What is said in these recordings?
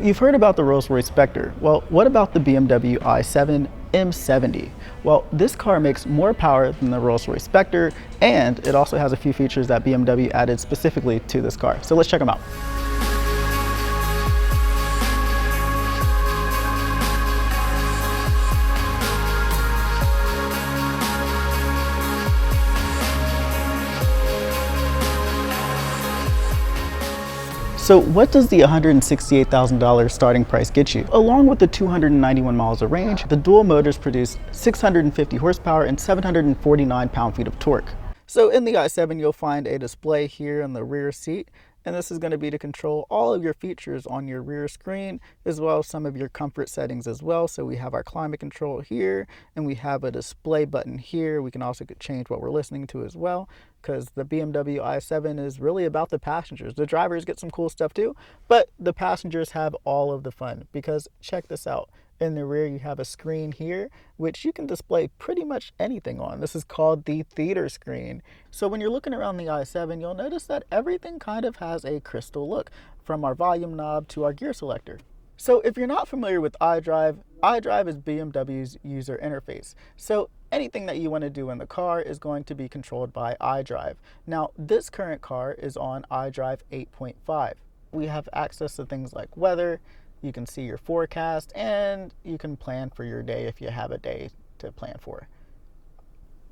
You've heard about the Rolls-Royce Spectre. Well, what about the BMW i7 M70? Well, this car makes more power than the Rolls-Royce Spectre, and it also has a few features that BMW added specifically to this car. So let's check them out. So what does the $168,000 starting price get you? Along with the 291 miles of range, the dual motors produce 650 horsepower and 749 pound-feet of torque. So in the i7, you'll find a display here in the rear seat, and this is going to be to control all of your features on your rear screen, as well as some of your comfort settings as well. So we have our climate control here, and we have a display button here. We can also change what we're listening to as well, because the BMW i7 is really about the passengers. The drivers get some cool stuff too, but the passengers have all of the fun, because check this out. In the rear, you have a screen here, which you can display pretty much anything on. This is called the theater screen. So when you're looking around the i7, you'll notice that everything kind of has a crystal look, from our volume knob to our gear selector. So if you're not familiar with iDrive, iDrive is BMW's user interface. So anything that you want to do in the car is going to be controlled by iDrive. Now, this current car is on iDrive 8.5. We have access to things like weather, you can see your forecast, and you can plan for your day if you have a day to plan for.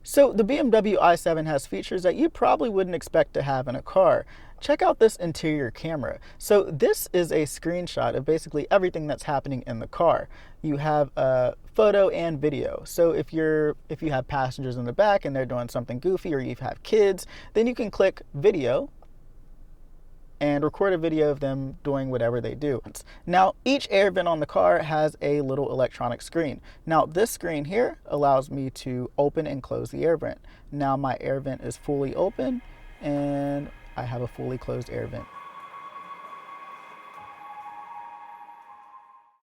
So the BMW i7 has features that you probably wouldn't expect to have in a car. Check out this interior camera. So this is a screenshot of basically everything that's happening in the car. You have photo and video. So if you have passengers in the back and they're doing something goofy, or you have kids, then you can click video and record a video of them doing whatever they do. Now, each air vent on the car has a little electronic screen. Now, this screen here allows me to open and close the air vent. Now my air vent is fully open, and I have a fully closed air vent.